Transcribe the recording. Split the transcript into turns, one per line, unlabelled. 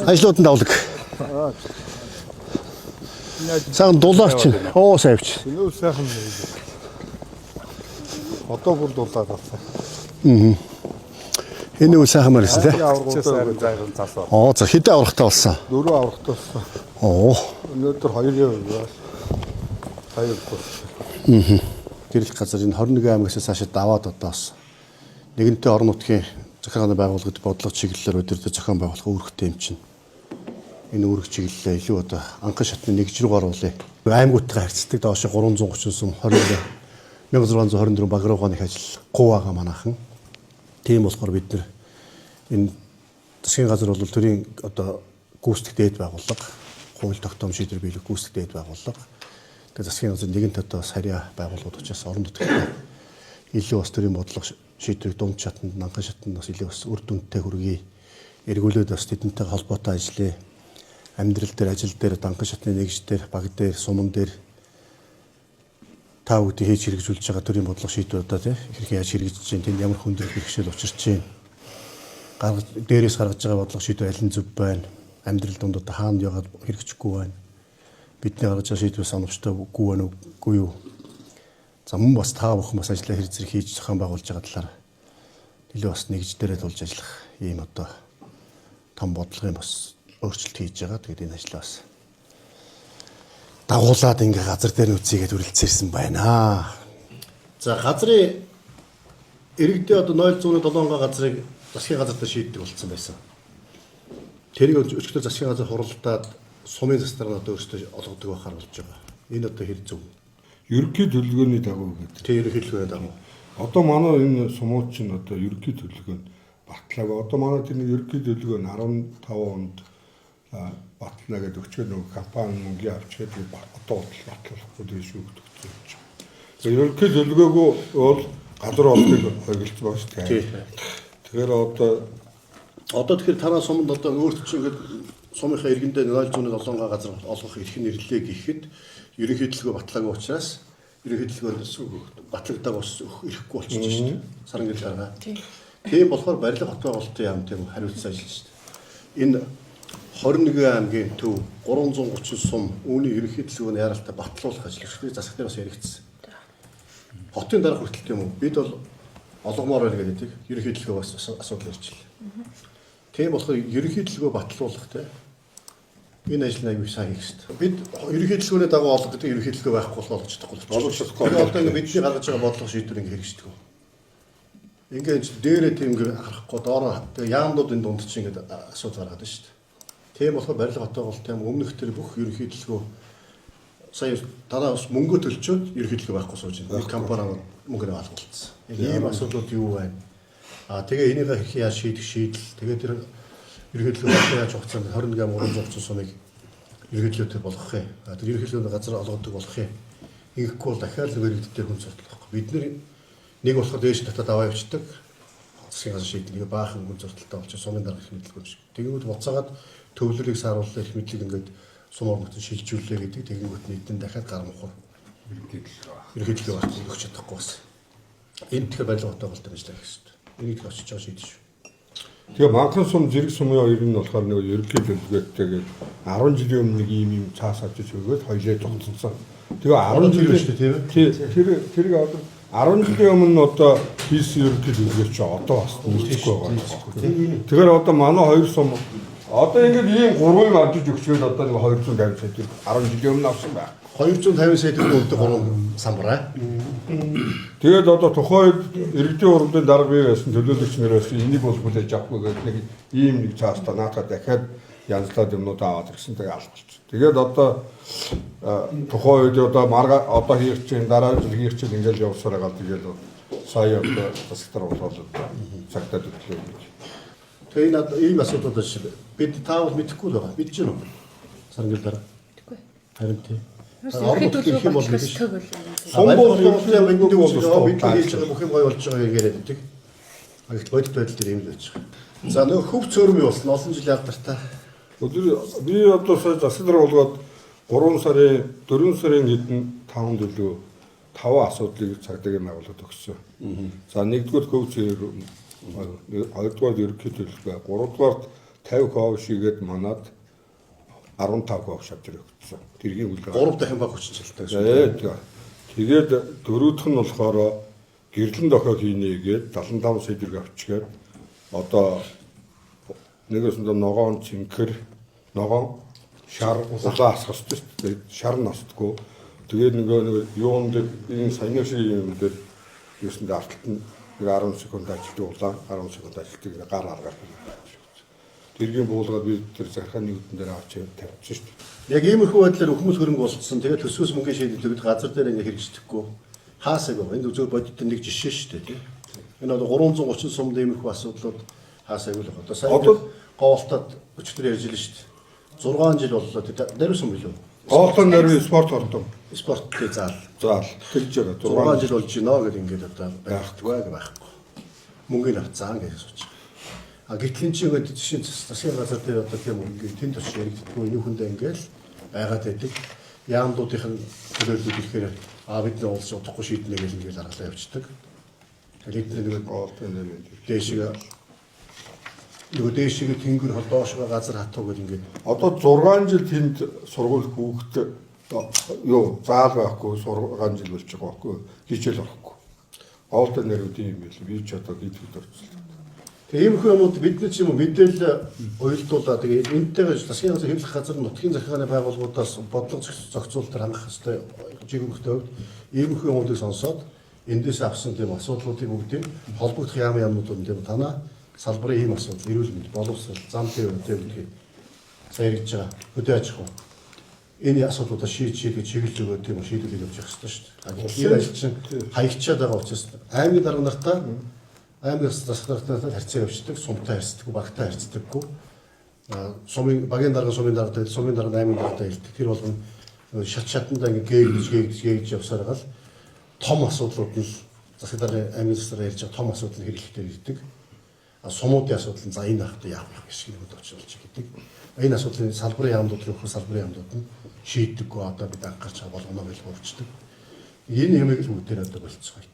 Ажлууд нь давлаг. Сайн дулаарч чинь. Оо сайвч.
Нөө сайхан нэг. Одоо бүр дулаад авсан.
Энэ үл сайхан мэрсэн тий. Оо за хэдэн аврахтай болсон?
4 аврахтай болсон.
Оо.
Өнөөдөр 2-ын яваас. 2 болсон.
Гэрэл газар энэ 21 аймагаас цаашаа даваад одоос нэгэнтээ орон нутгийн захиргааны байгууллагад бодлого чиглэлээр өдөртөө зохион байгуулах үүрэгтэй юм чинь. Энэ үүрэг чиглэлээ илүү одоо анхан шатны нэгж рүү оруулъя. Аймагуудтай харьцдаг доош 330 сум 1624 баг руугааны их ажил гоо байгаа манайхан. Тийм болохоор бид нэр энэ засгийн газар бол төрийн одоо гүйцэтгэх дээд байгууллага, хууль тогтоом шийдвэр биелэх гүйцэтгэх дээд байгууллага. Тэгээ засгийн газар нэгэнт одоо сарья байгууллагууд учраас орон нутгийн илүү бас төрийн бодлого шийдвэрийг дунд шатанд, анхан шатанд бас илүү бас үр дүнтэй хүргэе. Эргүүлээд бас тэдэнтэй холбоотой ажиллая. Амьдрал дээр, ажил дээр, анхан шатны нэгж дээр, баг дээр, суман дээр та бүхэн хийж хэрэгжүүлж байгаа төрийн бодлого шийдвэрүүдээ тийм хэрхэн яаж хэрэгжиж чинь, тэнд ямар хүндрэл бэрхшээл учирч чинь, дээрээс гаргаж байгаа бодлого шийдвэр аль нь зөв байна, амьдрал дунд одоо хаанд яваад хэрэгжихгүй байна, бидний гаргаж байгаа шийдвэр санамжтай үгүй байна уугүй юу. За мөн бас та бүхэн бас ажлаа хэр зэрэг хийж зохион байгуулж байгаа талаар илүү бас нэгж дээрээ тулж ажиллах ийм одоо том бодлогын бас өөрчлөлт хийж байгаа. Тэгээд энэ ажлаа бас дагуулад ингээ газар дээр нүцгээд үргэлжлүүлсэн байна. За газрын иргэдээ одоо 0.7 газрыг засгийн газар дээр шийддэг болсон байсан. Тэрийг өчигдөр засгийн газар хуралдаад сумын застар нь одоо өөрсдөө олгодог байхаар болж байгаа. Энэ одоо хэр зөв?
Ерөнхий төлөвлөгөөний дагуу гэдэг.
Тэр ерөнхий төлөвлөгөөний дагуу.
Одоо манай энэ сумууд чинь одоо ерөнхий төлөвлөгөөнд батлаа. Одоо манай тэр ерөнхий төлөвлөгөө нь 15 онд батлаа гэдэг өчигдөр нөгөө компани мөнгө авч гэдэг одоо батлахгүй дээ шүү гэдэг юм чинь. Тэгээ ерөнхий төлөвлөгөөгөө бол газар олдыг хойлж байгаа шүү дээ. Тэгэхээр одоо
тэгэхээр танаа суманд одоо өөрт чинь ингээд сумынхаа иргэндээ 0.7 газар олгох эрх нэрлэлээ гэхэд ерөнхий төлөвлөгөө батлаагүй учраас ерөнхий төлөвлөгөөнд батлагдаад бас ирэхгүй болчихж шүү дээ. Саран гэрэл гаргаа. Тийм болохоор барилга хот байгуулалтын яам тийм хариуцсан ажил шүү дээ. Энэ 21 аймгийн төв 330 сум үүний ерөнхий төлөвлөгөөний яаралтай батлуулах ажил шүү дээ. Засаг дээр бас яригдсан. Хотын дарга хүртэл тийм үү? Бид бол олгомоор байна гэдэг ерөнхий төлөвлөгөө бас асуудал ирчихлээ. Тийм болохоор ерөнхий төлөвлөгөө батлуулах тийм энэ ажил аягүй сайн хийх хэрэгтэй. Бид ерөнхий төлөвлөгөөний дагуу олох гэдэг ерөнхий төлөвлөгөө байхгүй болохоор олж чадахгүй болчихсон. Тэгээд одоо ингэ бидний гаргаж байгаа бодлого шийдвэр ингэ хэрэгждэг. Ингээд дээрээ тийм ингэ харахгүй доороо тэгээд яамдууд энэ дунд чинь ингэ асуудал гаргаад байна шүү дээ. Тийм болохоор барилга хот байгуулалтын өмнөх тэр бүх ерөнхий төлөвлөгөө сая дараа бас мөнгө төлчөөд ерөнхий төлөвлөгөө байхгүй сууж байна. Компани мөнгөний алгуулсан. Ийм асуудлууд юу байна? Тэгээ энийг хэрхэн яаж шийдэх шийдэл. Тэгээ тэр ерөнхий төлөвлөгөө яаж хугацаанд 21.330 сумыг ерөнхий төлөвлөлтөөр болгох юм. Тэр ерөнхий төлөвлөгөөний газар олгодог болох юм. Ингэхгүй бол дахиад л иргэд дээр хүн зурдлах байхгүй. Бид нэг болохоор дээш татаад аваа явчихдаг. Засгийн газар шийдэл нэг баахан хүн зурдалтай болчих сумын дарга их мэдлэг биш. Тэгэнгүүт буцаагаад төвлөрийг саарууллаа их мэдлэг ингээд сум орногт шилжүүлээ гэдэг. Тэгэнгүүт нийтэн дахиад гар мухар ерөнхий төлөвлөгөө өгч чадахгүй бас. Энэ тэгэхээр барилга хот байгуулалтын ажил хийх хэрэгтэй. Энийг очиж байгаа шийдэж шүү.
Тэгээ банкны сум зэрэг сумын хоёр нь болохоор нэг ерөнхий төлөвлөгөөтэйгээ 10 жилийн өмнө нэг ийм цаас авчиж өгөөд хоёлаа тогтсон. Тэгээ 10 жил шүү дээ тийм. Тэр одоо 10 жилийн өмнө одоо хийсэн ерөнхий төлөвлөгөө чи одоо бас үлдэхгүй байгаа. Тэгэхээр одоо манай хоёр сум одоо ингээд ийм 3-ыг авчиж өгчөөд одоо нэг 250 сая 10 жилийн өмнө авсан байна.
250 сая төгрөг өгдөг 3 самбараа.
Тэгээд одоо тухайн иргэдийн хурлын дарга бий байсан төлөөлөгч нараас энийг бол хүлээж авахгүй гэдэг нэг ийм нэг цаастаа наатаа дахиад янзлаад юмнууд аваад ирсэн тэгээ албалч. Тэгээд одоо тухайн үед одоо марга одоо хийх чинь дараа жил хийх чинь ингээл явсаар байгаа. Тэгээд сая одоо засагтар болоод цагтаа төрлөө гэж.
Тэгээ энэ ийм асуудал байна. Бид таавал мэдэхгүй л байгаа. Бид ч юм уу? Сарангил дараа.
Мэдгүй.
Харин тийм.
Ерөнхий төлөвлөгөө болох биш.
Сум бол явуулсан бидний үйлчлэл бид хийж байгаа бүх юм гоё болж байгааг яриад байдаг. Агт бодит байдал дээр юм л байж байгаа. За нөх хөв цөөрөм юу болсон олон жилийн алдартай.
Би одоо сая засаг дараа болгоод 3 сарын 4 сарын хэдэн 5 төлөө 5 асуудлыг цагдаагийн байгууллагад өгсөн. За нэгдүгээр хөв цөөрөм, хоёрдугаар ерөнхий төлөвлөгөө, гуравдугаар 50 ков шигээд манад 15 ков авч ирсэн. Тэргийн үлдээ
3 дахин баг хүчтэй гэсэн.
Тэгээд дөрөвдөх нь болохоор гэрлэн дохио хийнэ гээд 75 сэдвэрг авчигээд одоо нэгээс нь ногоон цэнхэр ногоон шар улаан асгах шүү дээ. Шар ностгүй. Тэгээд нэг юунд энэ саяны шиг юм дээр юусанд арталт нь 10 секунд ажилтдаг улаан 10 секунд ажилтдаг гар аргаар. Тэргийн буулгаад би тэр захиргааны үүдэн дээр авч тавьчихсан шүү дээ.
Яг иймэрхүү байдлаар өхмөл хөрөнгө болцсон. Тэгээд төсвөөс мөнгөний шийдэлүүд газар дээр ингэ хэрэгждэхгүй. Хаасаг байна. Энд зөв бодит нэг жишээ шүү дээ. Энэ одоо 330 сумд иймэрхүү асуудлууд хаасаг л байна. Одоо сая говьолтод өчтөр ярьж илэн шүү дээ. 6 жил боллоо. Даруйсан билүү?
Говьолтод нэр спорт хортон.
Спортын заал.
Заал. Тэгж6 байгаа.
жил болж байна гэдэг ингээд одоо байхгүй байхгүй. Мөнгөний авцаа гэж сууж. А гэтэл чи ингээд жишээ засгийн газар дээр одоо тийм ингээд тэнд очиж яригддаггүй энэ хүндээ ингээд байгаад байдаг. Яамдуудын төлөөлөлүүд ихээр бид нэг улс удахгүй шийднэ гэж ингээд аргалаа явчихдаг. Тэгээд нэг
говьолтод нэр
дээшгээ нөгөө дээшгээ тэнгэр холдоошгоо газар хатуу гэж ингээд
одоо 6 жил тэнд сургууль хүүхэд юу заал байхгүй 6 жил болж байгаа байхгүй хичээл орохгүй. Говьолтод нэр үгүй юм байл. Би ч одоо гидгд орцлоо.
Тэгээ иймэрхүү юмуд бид нар ч юм уу мэдээлэл уялдуулаад тэгээ энэтэйгээ засгийн газар хэвлэх газар нутгийн захиргааны байгууллагуудаас бодлого зохицуулалтаар хангах хэрэгтэй жигүүрхтэй хувьд иймэрхүү юмуудыг сонсоод эндээс авсан тийм асуудлуудыг бүгдийг холбогдох яамнуудад тийм танаа салбарын ийм асуудал эрүүл мэнд боловсрол зам тийм гэдгийг сайн ярьж байгаа хөдөө аж ахуй энэ асуудлуудаа шийдэж чиглэж өгөө тийм шийдвэр явуулж явах хэрэгтэй шүү дээ. Энэ ажил чинь хаягчаад байгаа учраас аймгийн дарга нартаа аймаг засгийн харьцаа явуулдаг, сумтай харьцдаггүй, багтай харьцдаггүй. Сумын багийн дарга сумын дарга аймгийн даргатай хэлдэг. Тэр болгон шатндаа ингээ гээгдэж явсаар гал том асуудлууд нь засгийн даргын аймгийн засгаар ярьж байгаа том асуудал нь хэрэглэхдээ ирдэг. Сумуудын асуудал нь за энэ хахад яах вэ гэж нэг бодож гэдэг. Энэ асуудлын салбарын яамдууд руу салбарын яамдууд нь шийддэггүй одоо бид анхаарч байгаа болгоно гэж болчдөг. Энэ юмыг л бүгдээр одоо болцгоо.